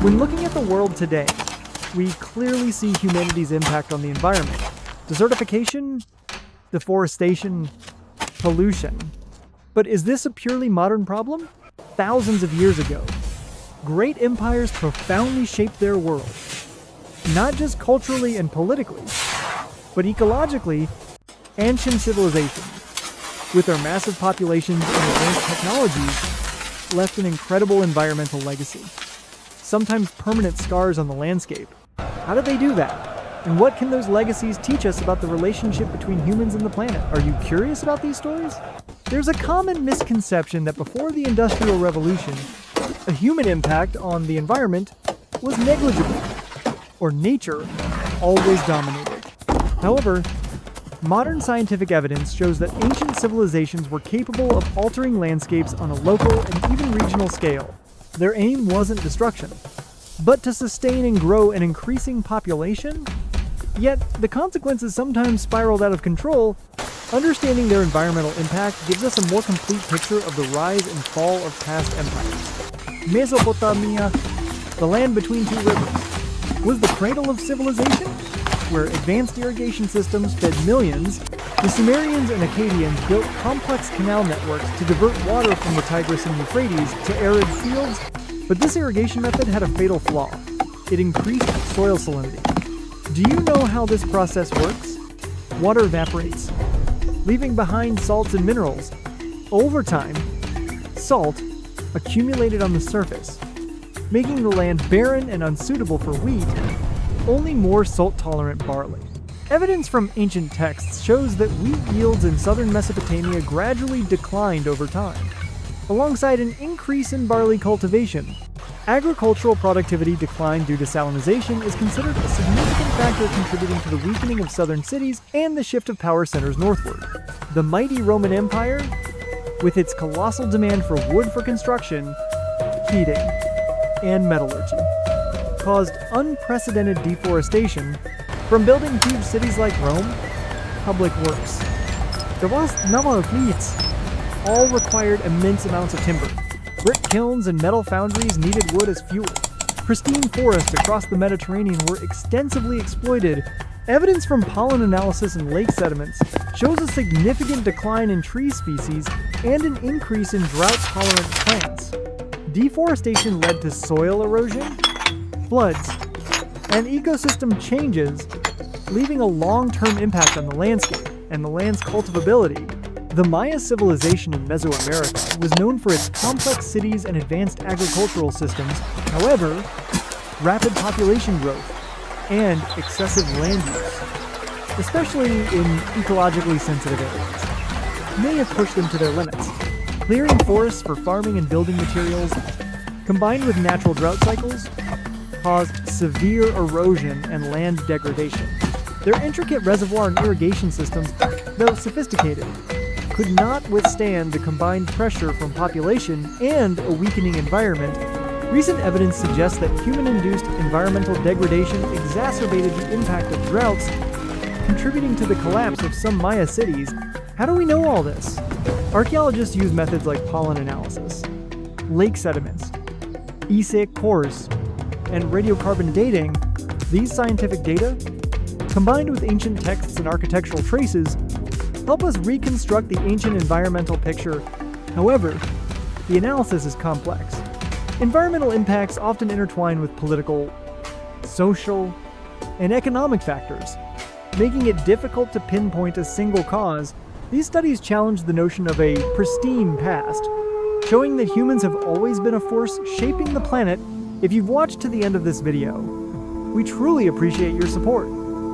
When looking at the world today, we clearly see humanity's impact on the environment. Desertification, deforestation, pollution. But is this a purely modern problem? Thousands of years ago, great empires profoundly shaped their world. Not just culturally and politically, but ecologically. Ancient civilizations, with their massive populations and advanced technologies, left an incredible environmental legacy. Sometimes permanent scars on the landscape. How did they do that? And what can those legacies teach us about the relationship between humans and the planet? Are you curious about these stories? There's a common misconception that before the Industrial Revolution, a human impact on the environment was negligible, or nature always dominated. However, modern scientific evidence shows that ancient civilizations were capable of altering landscapes on a local and even regional scale. Their aim wasn't destruction, but to sustain and grow an increasing population. Yet, the consequences sometimes spiraled out of control. Understanding their environmental impact gives us a more complete picture of the rise and fall of past empires. Mesopotamia, the land between two rivers, was the cradle of civilization, where advanced irrigation systems fed millions. The Sumerians and Akkadians built complex canal networks to divert water from the Tigris and Euphrates to arid fields, but this irrigation method had a fatal flaw. It increased soil salinity. Do you know how this process works? Water evaporates, leaving behind salts and minerals. Over time, salt accumulated on the surface, making the land barren and unsuitable for wheat. Only more salt-tolerant barley. Evidence from ancient texts shows that wheat yields in southern Mesopotamia gradually declined over time. Alongside an increase in barley cultivation, agricultural productivity decline due to salinization is considered a significant factor contributing to the weakening of southern cities and the shift of power centers northward. The mighty Roman Empire, with its colossal demand for wood for construction, heating, and metallurgy, caused unprecedented deforestation. From building huge cities like Rome, public works, the vast naval fleets, all required immense amounts of timber. Brick kilns and metal foundries needed wood as fuel. Pristine forests across the Mediterranean were extensively exploited. Evidence from pollen analysis and lake sediments shows a significant decline in tree species and an increase in drought-tolerant plants. Deforestation led to soil erosion, floods, and ecosystem changes, leaving a long-term impact on the landscape and the land's cultivability. The Maya civilization in Mesoamerica was known for its complex cities and advanced agricultural systems. However, rapid population growth and excessive land use, especially in ecologically sensitive areas, may have pushed them to their limits. Clearing forests for farming and building materials, combined with natural drought cycles, caused severe erosion and land degradation. Their intricate reservoir and irrigation systems, though sophisticated, could not withstand the combined pressure from population and a weakening environment. Recent evidence suggests that human-induced environmental degradation exacerbated the impact of droughts, contributing to the collapse of some Maya cities. How do we know all this? Archaeologists use methods like pollen analysis, lake sediments, ESIC cores, and radiocarbon dating. These scientific data, combined with ancient texts and architectural traces, help us reconstruct the ancient environmental picture. However, the analysis is complex. Environmental impacts often intertwine with political, social, and economic factors, making it difficult to pinpoint a single cause. These studies challenge the notion of a pristine past, showing that humans have always been a force shaping the planet. If you've watched to the end of this video, we truly appreciate your support.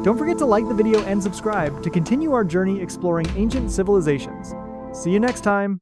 Don't forget to like the video and subscribe to continue our journey exploring ancient civilizations. See you next time!